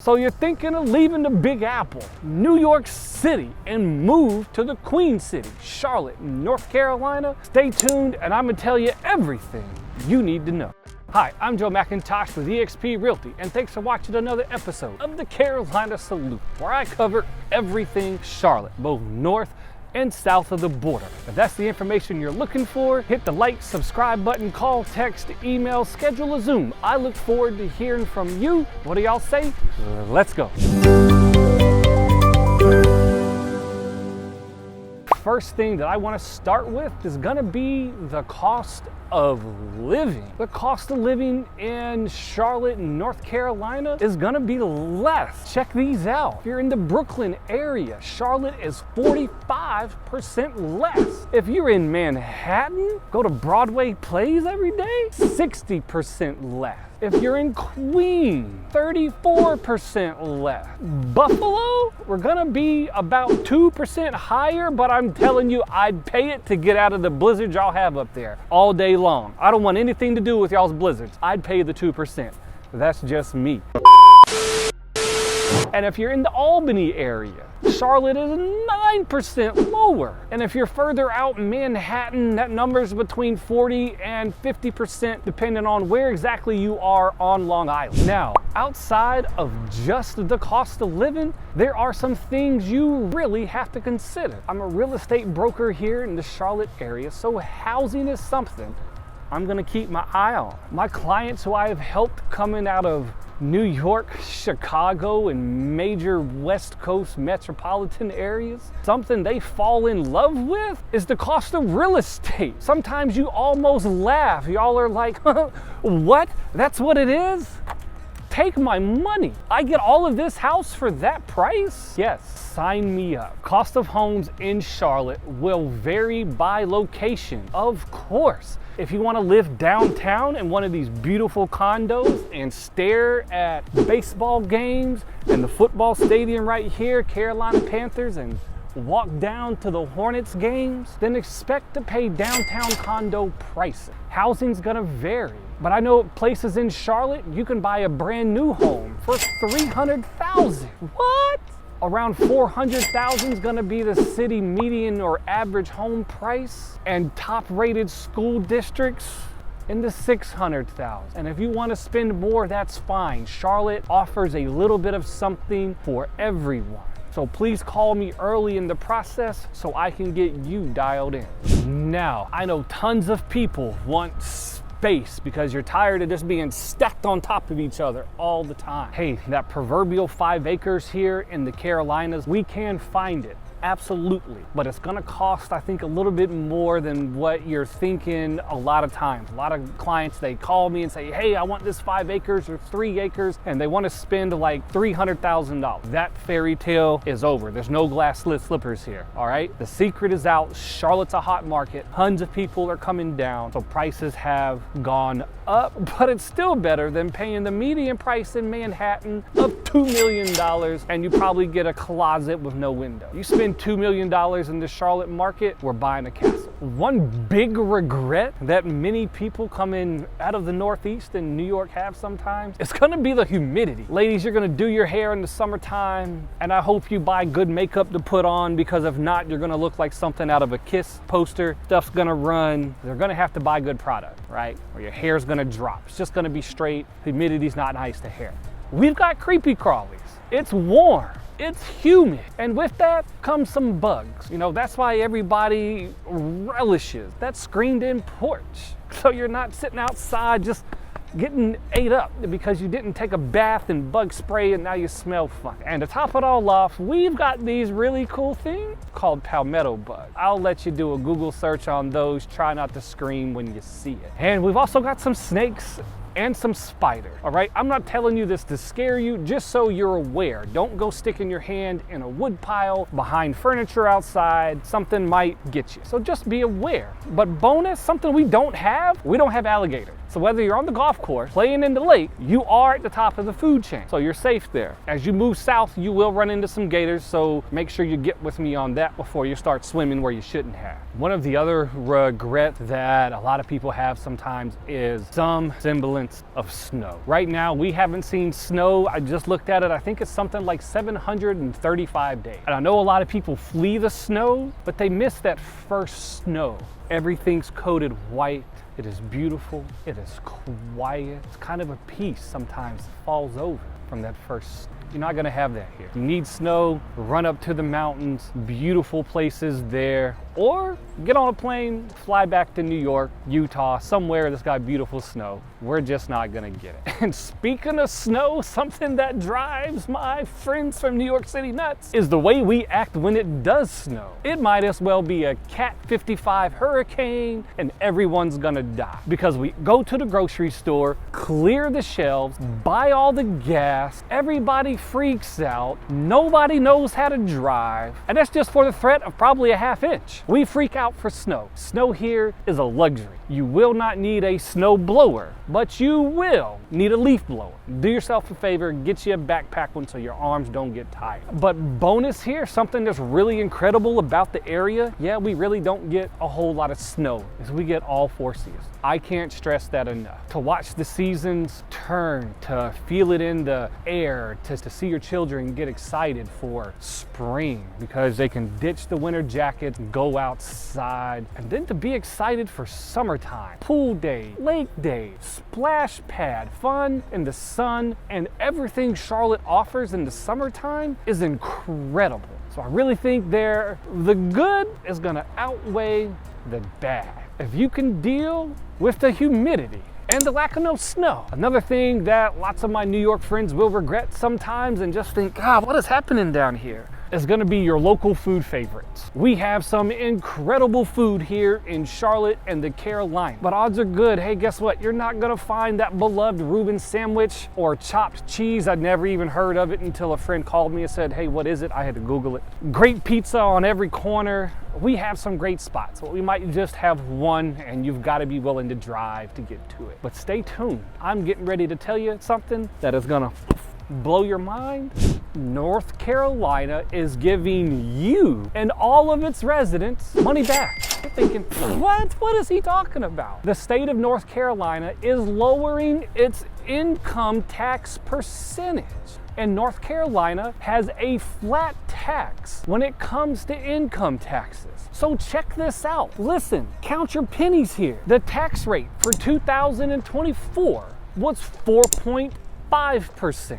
So you're thinking of leaving the Big Apple, New York City, and move to the Queen City, Charlotte, North Carolina? Stay tuned and I'm gonna tell you everything you need to know. Hi, I'm Joe McIntosh with eXp Realty, and thanks for watching another episode of the Carolina Salute, where I cover everything Charlotte, both north and south of the border. If that's the information you're looking for, hit the like, subscribe button, call, text, email, schedule a Zoom. I look forward to hearing from you. What do y'all say? Let's go. First thing that I want to start with is gonna be the cost of living. The cost of living in Charlotte, North Carolina is gonna be less. Check these out. If you're in the Brooklyn area, Charlotte is 45% less. If you're in Manhattan, go to Broadway plays every day, 60% less. If you're in Queens, 34% less. Buffalo, we're gonna be about 2% higher, but I'm telling you, I'd pay it to get out of the blizzard y'all have up there all day long. I don't want anything to do with y'all's blizzards. I'd pay the 2%. That's just me. And if you're in the Albany area, Charlotte is 9% lower. And if you're further out in Manhattan, that number's between 40 and 50% depending on where exactly you are on Long Island. Now, outside of just the cost of living, there are some things you really have to consider. I'm a real estate broker here in the Charlotte area, so housing is something I'm gonna keep my eye on. My clients who I have helped coming out of New York, Chicago, and major West Coast metropolitan areas, something they fall in love with is the cost of real estate. Sometimes you almost laugh. Y'all are like, what? That's what it is? Take my money. I get all of this house for that price? Yes, sign me up. Cost of homes in Charlotte will vary by location, of course. If you want to live downtown in one of these beautiful condos and stare at baseball games and the football stadium right here, Carolina Panthers, and walk down to the Hornets games, then expect to pay downtown condo pricing. Housing's gonna vary, but I know places in Charlotte, you can buy a brand new home for $300,000. What? Around $400,000 is gonna be the city median or average home price, and top rated school districts in the $600,000. And if you wanna spend more, that's fine. Charlotte offers a little bit of something for everyone. So please call me early in the process so I can get you dialed in. Now, I know tons of people want space because you're tired of just being stacked on top of each other all the time. Hey, that proverbial 5 acres here in the Carolinas, we can find it. Absolutely, but it's gonna cost, I think, a little bit more than what you're thinking a lot of times. A lot of clients, they call me and say, hey, I want this 5 acres or 3 acres, and they wanna spend like $300,000. That fairy tale is over. There's no glass slippers here, all right? The secret is out. Charlotte's a hot market. Tons of people are coming down, so prices have gone up, but it's still better than paying the median price in Manhattan of $2 million, and you probably get a closet with no window. You spend $2 million in the Charlotte market, we're buying a castle. One big regret that many people coming out of the Northeast and New York have sometimes, it's gonna be the humidity. Ladies, you're gonna do your hair in the summertime, and I hope you buy good makeup to put on, because if not, you're gonna look like something out of a Kiss poster. Stuff's gonna run. They're gonna have to buy good product, right? Or your hair's gonna drop. It's just gonna be straight. Humidity's not nice to hair. We've got creepy crawlies. It's warm. It's humid, and with that comes some bugs. You know, that's why everybody relishes that screened-in porch. So you're not sitting outside just getting ate up because you didn't take a bath and bug spray and now you smell funny. And to top it all off, we've got these really cool things called palmetto bugs. I'll let you do a Google search on those. Try not to scream when you see it. And we've also got some snakes and some spider, all right? I'm not telling you this to scare you, just so you're aware. Don't go sticking your hand in a wood pile, behind furniture outside. Something might get you. So just be aware. But bonus, something we don't have alligator. So whether you're on the golf course, playing in the lake, you are at the top of the food chain. So you're safe there. As you move south, you will run into some gators, so make sure you get with me on that before you start swimming where you shouldn't have. One of the other regrets that a lot of people have sometimes is some semblance equivalents of snow. Right now, we haven't seen snow. I just looked at it. I think it's something like 735 days. And I know a lot of people flee the snow, but they miss that first snow. Everything's coated white. It is beautiful. It is quiet. It's kind of a piece sometimes falls over from that first. You're not gonna have that here. You need snow, run up to the mountains, beautiful places there, or get on a plane, fly back to New York, Utah, somewhere that's got beautiful snow. We're just not gonna get it. And speaking of snow, something that drives my friends from New York City nuts is the way we act when it does snow. It might as well be a Cat 55 hurricane and everyone's gonna die. Because we go to the grocery store, clear the shelves, buy all the gas, everybody freaks out, nobody knows how to drive, and that's just for the threat of probably a ½ inch. We freak out for snow. Snow here is a luxury. You will not need a snow blower, but you will need a leaf blower. Do yourself a favor, get you a backpack one so your arms don't get tired. But bonus here, something that's really incredible about the area, yeah, we really don't get a whole lot of snow, is we get all 4 seasons. I can't stress that enough. To watch the seasons turn, to feel it in the air, to see your children get excited for spring because they can ditch the winter jackets, go outside, and then to be excited for summertime, pool day, lake day, splash pad, fun in the sun, and everything Charlotte offers in the summertime is incredible. So I really think the good is gonna outweigh the bad. If you can deal with the humidity and the lack of no snow. Another thing that lots of my New York friends will regret sometimes and just think, God, what is happening down here? Is gonna be your local food favorites. We have some incredible food here in Charlotte and the Carolinas, but odds are good, hey, guess what? You're not gonna find that beloved Reuben sandwich or chopped cheese. I'd never even heard of it until a friend called me and said, hey, what is it? I had to Google it. Great pizza on every corner. We have some great spots, but we might just have one and you've gotta be willing to drive to get to it. But stay tuned. I'm getting ready to tell you something that is gonna blow your mind. North Carolina is giving you and all of its residents money back. You're thinking, what is he talking about? The state of North Carolina is lowering its income tax percentage. And North Carolina has a flat tax when it comes to income taxes. So check this out. Listen, count your pennies here. The tax rate for 2024 was 4.5%.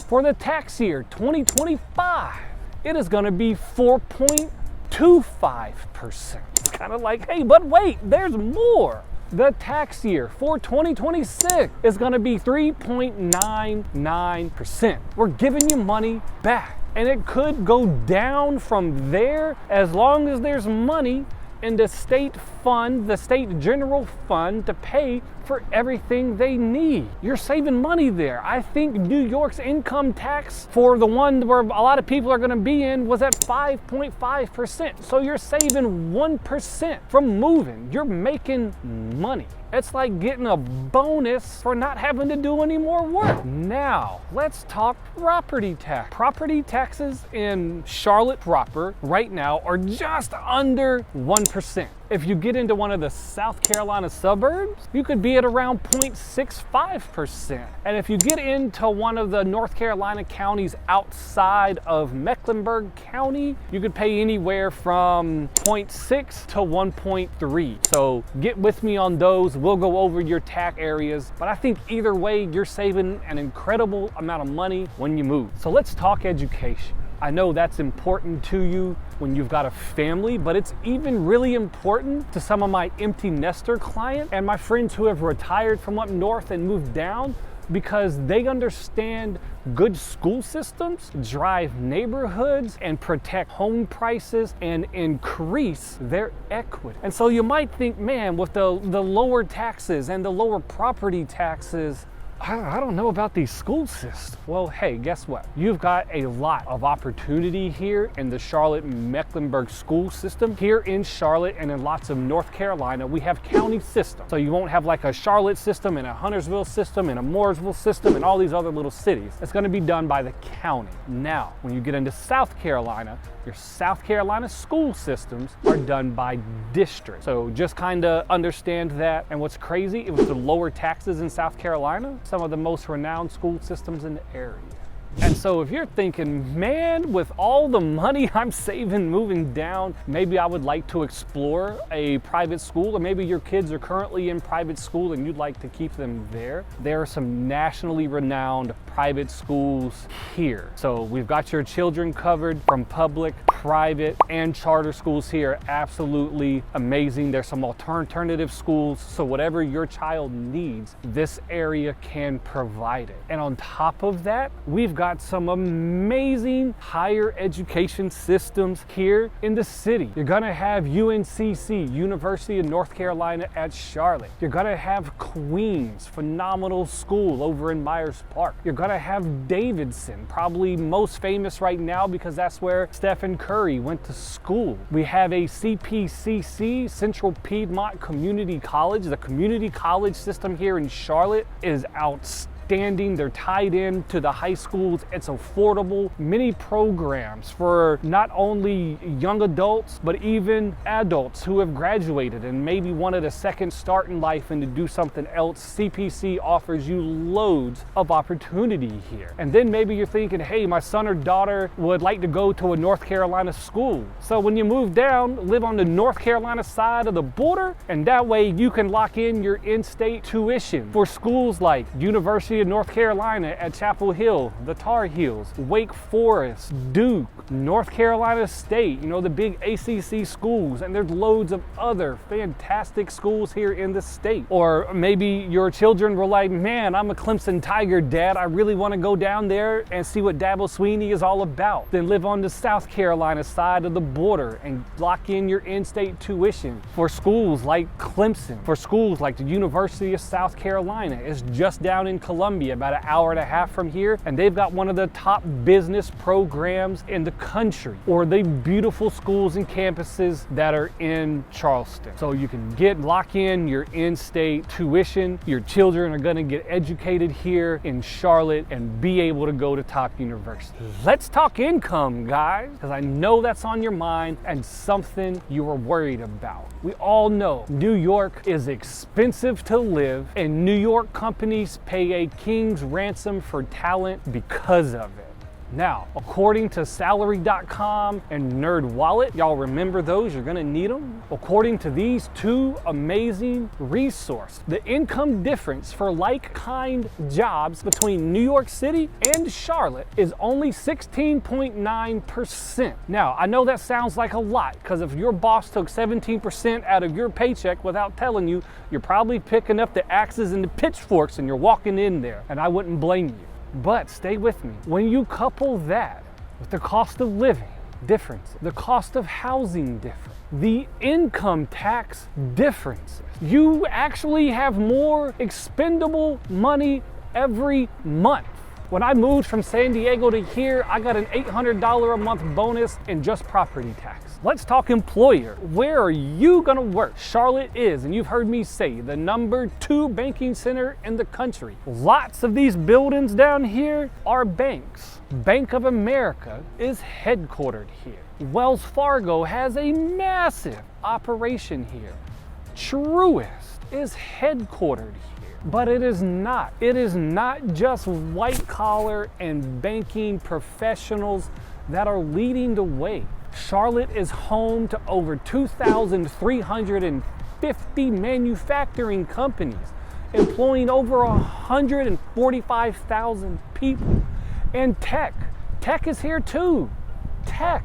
For the tax year 2025, it is gonna be 4.25%. It's kind of like, hey, but wait, there's more. The tax year for 2026 is gonna be 3.99%. We're giving you money back. And it could go down from there as long as there's money in the state fund, the state general fund, to pay for everything they need. You're saving money there. I think New York's income tax for the one where a lot of people are gonna be in was at 5.5%. So you're saving 1% from moving. You're making money. It's like getting a bonus for not having to do any more work. Now, let's talk property tax. Property taxes in Charlotte proper right now are just under 1%. If you get into one of the South Carolina suburbs, you could be at around 0.65%. And if you get into one of the North Carolina counties outside of Mecklenburg County, you could pay anywhere from 0.6 to 1.3. So get with me on those. We'll go over your tax areas, but I think either way, you're saving an incredible amount of money when you move. So let's talk education. I know that's important to you when you've got a family, but it's even really important to some of my empty nester clients and my friends who have retired from up north and moved down, because they understand good school systems drive neighborhoods and protect home prices and increase their equity. And so you might think, man, with the lower taxes and the lower property taxes, I don't know about these school systems. Well, hey, guess what? You've got a lot of opportunity here in the Charlotte-Mecklenburg school system. Here in Charlotte and in lots of North Carolina, we have county systems. So you won't have like a Charlotte system and a Huntersville system and a Mooresville system and all these other little cities. It's gonna be done by the county. Now, when you get into South Carolina, your South Carolina school systems are done by district. So just kind of understand that. And what's crazy, it was the lower taxes in South Carolina, some of the most renowned school systems in the area. And so if you're thinking, man, with all the money I'm saving moving down, maybe I would like to explore a private school, or maybe your kids are currently in private school and you'd like to keep them there. There are some nationally renowned private schools here. So we've got your children covered from public, private, and charter schools here. Absolutely amazing. There's some alternative schools. So whatever your child needs, this area can provide it. And on top of that, we've got some amazing higher education systems here in the city. You're gonna have UNCC, University of North Carolina at Charlotte. You're gonna have Queens, phenomenal school over in Myers Park. You're gonna have Davidson, probably most famous right now because that's where Stephen Curry went to school. We have a CPCC, Central Piedmont Community College. The community college system here in Charlotte is outstanding. They're tied in to the high schools. It's affordable. Many programs for not only young adults, but even adults who have graduated and maybe wanted a second start in life and to do something else. CPC offers you loads of opportunity here. And then maybe you're thinking, hey, my son or daughter would like to go to a North Carolina school. So when you move down, live on the North Carolina side of the border, and that way you can lock in your in-state tuition for schools like University of North Carolina at Chapel Hill, the Tar Heels, Wake Forest, Duke, North Carolina State, you know, the big ACC schools, and there's loads of other fantastic schools here in the state. Or maybe your children were like, man, I'm a Clemson Tiger, Dad. I really want to go down there and see what Dabo Swinney is all about. Then live on the South Carolina side of the border and lock in your in-state tuition for schools like Clemson, for schools like the University of South Carolina. It's just down in Columbia, about an hour and a half from here, and they've got one of the top business programs in the country. Or the beautiful schools and campuses that are in Charleston. So you can lock in your in-state tuition. Your children are gonna get educated here in Charlotte and be able to go to top universities. Let's talk income, guys, because I know that's on your mind and something you are worried about. We all know New York is expensive to live, and New York companies pay a king's ransom for talent because of it. Now, according to salary.com and NerdWallet, y'all remember those, you're gonna need them. According to these two amazing resources, the income difference for like-kind jobs between New York City and Charlotte is only 16.9%. Now, I know that sounds like a lot, because if your boss took 17% out of your paycheck without telling you, you're probably picking up the axes and the pitchforks and you're walking in there, and I wouldn't blame you. But stay with me. When you couple that with the cost of living difference, the cost of housing difference, the income tax differences, you actually have more expendable money every month. When I moved from San Diego to here, I got an $800 a month bonus in just property tax. Let's talk employer. Where are you gonna work? Charlotte is, and you've heard me say, the #2 banking center in the country. Lots of these buildings down here are banks. Bank of America is headquartered here. Wells Fargo has a massive operation here. Truist is headquartered here. But it is not. It is not just white collar and banking professionals that are leading the way. Charlotte is home to over 2,350 manufacturing companies, employing over 145,000 people. And tech is here too. Tech.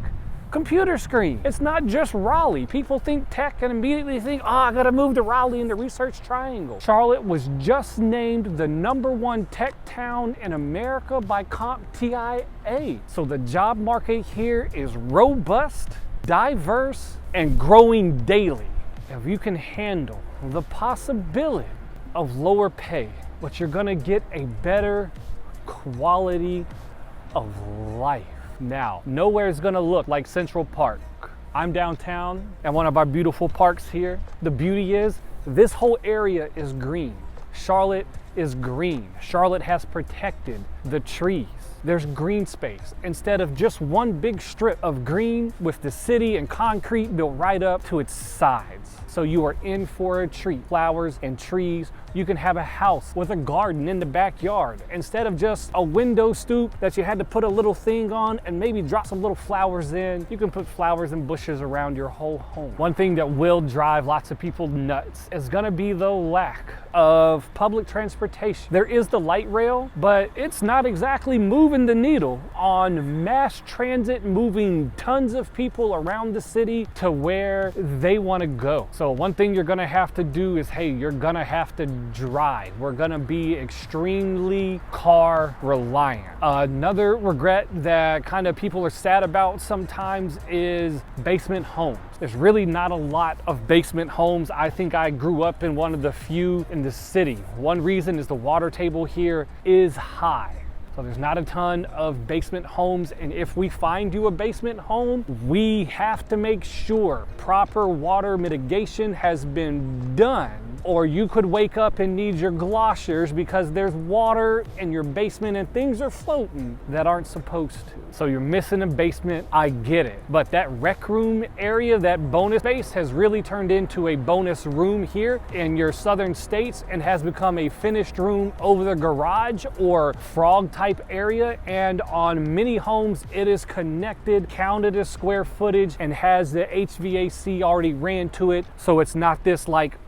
Computer screen. It's not just Raleigh. People think tech and immediately think, I gotta move to Raleigh in the Research Triangle. Charlotte was just named the #1 tech town in America by CompTIA. So the job market here is robust, diverse, and growing daily. If you can handle the possibility of lower pay, but you're gonna get a better quality of life. Now, nowhere is gonna look like Central Park. I'm downtown at one of our beautiful parks here. The beauty is this whole area is green. Charlotte is green. Charlotte has protected the trees. There's green space instead of just one big strip of green with the city and concrete built right up to its sides. So you are in for a treat. Flowers and trees. You can have a house with a garden in the backyard instead of just a window stoop that you had to put a little thing on and maybe drop some little flowers in. You can put flowers and bushes around your whole home. One thing that will drive lots of people nuts is gonna be the lack of public transportation. There is the light rail, but it's not exactly moving the needle on mass transit, moving tons of people around the city to where they want to go. So one thing you're gonna have to do is, hey, you're gonna have to drive. We're gonna be extremely car reliant. Another regret that kind of people are sad about sometimes is basement homes. There's really not a lot of basement homes. I think I grew up in one of the few in the city. One reason is the water table here is high. So there's not a ton of basement homes, and if we find you a basement home, we have to make sure proper water mitigation has been done, or you could wake up and need your glossiers because there's water in your basement and things are floating that aren't supposed to. So you're missing a basement, I get it. But that rec room area, that bonus space has really turned into a bonus room here in your southern states and has become a finished room over the garage or frog type area. And on many homes, it is connected, counted as square footage, and has the HVAC already ran to it. So it's not this like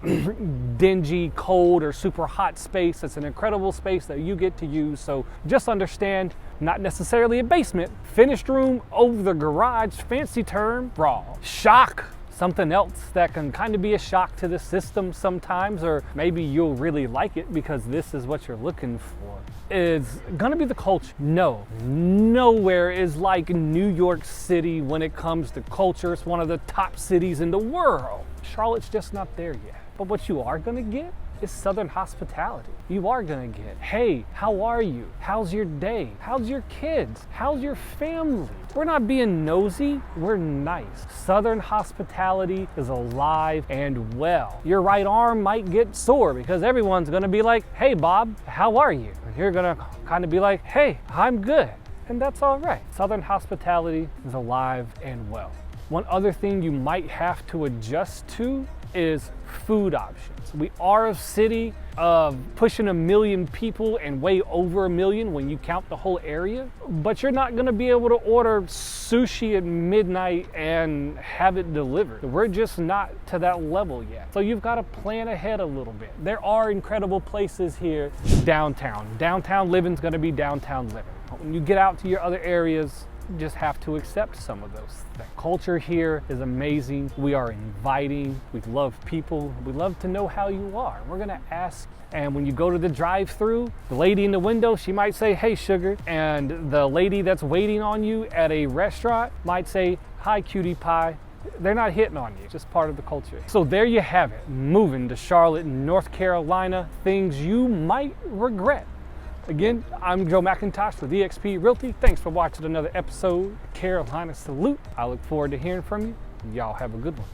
dingy, cold, or super hot space. It's an incredible space that you get to use. So just understand, not necessarily a basement, finished room over the garage, fancy term, raw. Shock, something else that can kind of be a shock to the system sometimes, or maybe you'll really like it because this is what you're looking for, is gonna be the culture. No, nowhere is like New York City when it comes to culture. It's one of the top cities in the world. Charlotte's just not there yet. But what you are gonna get is Southern hospitality. You are gonna get, hey, how are you? How's your day? How's your kids? How's your family? We're not being nosy, we're nice. Southern hospitality is alive and well. Your right arm might get sore because everyone's gonna be like, hey Bob, how are you? And you're gonna kind of be like, hey, I'm good. And that's all right. Southern hospitality is alive and well. One other thing you might have to adjust to is food options. We are a city of pushing 1 million people and way over 1 million when you count the whole area, but you're not gonna be able to order sushi at midnight and have it delivered. We're just not to that level yet. So you've got to plan ahead a little bit. There are incredible places here downtown. Downtown living's gonna be downtown living. When you get out to your other areas, you just have to accept some of those. The culture here is amazing. We are inviting. We love people. We love to know how you are. We're gonna ask. And when you go to the drive-through, the lady in the window, she might say, hey, sugar. And the lady that's waiting on you at a restaurant might say, hi, cutie pie. They're not hitting on you, just part of the culture. So there you have it. Moving to Charlotte, North Carolina, things you might regret. Again, I'm Joe McIntosh with eXp Realty. Thanks for watching another episode. Carolina Salute. I look forward to hearing from you. Y'all have a good one.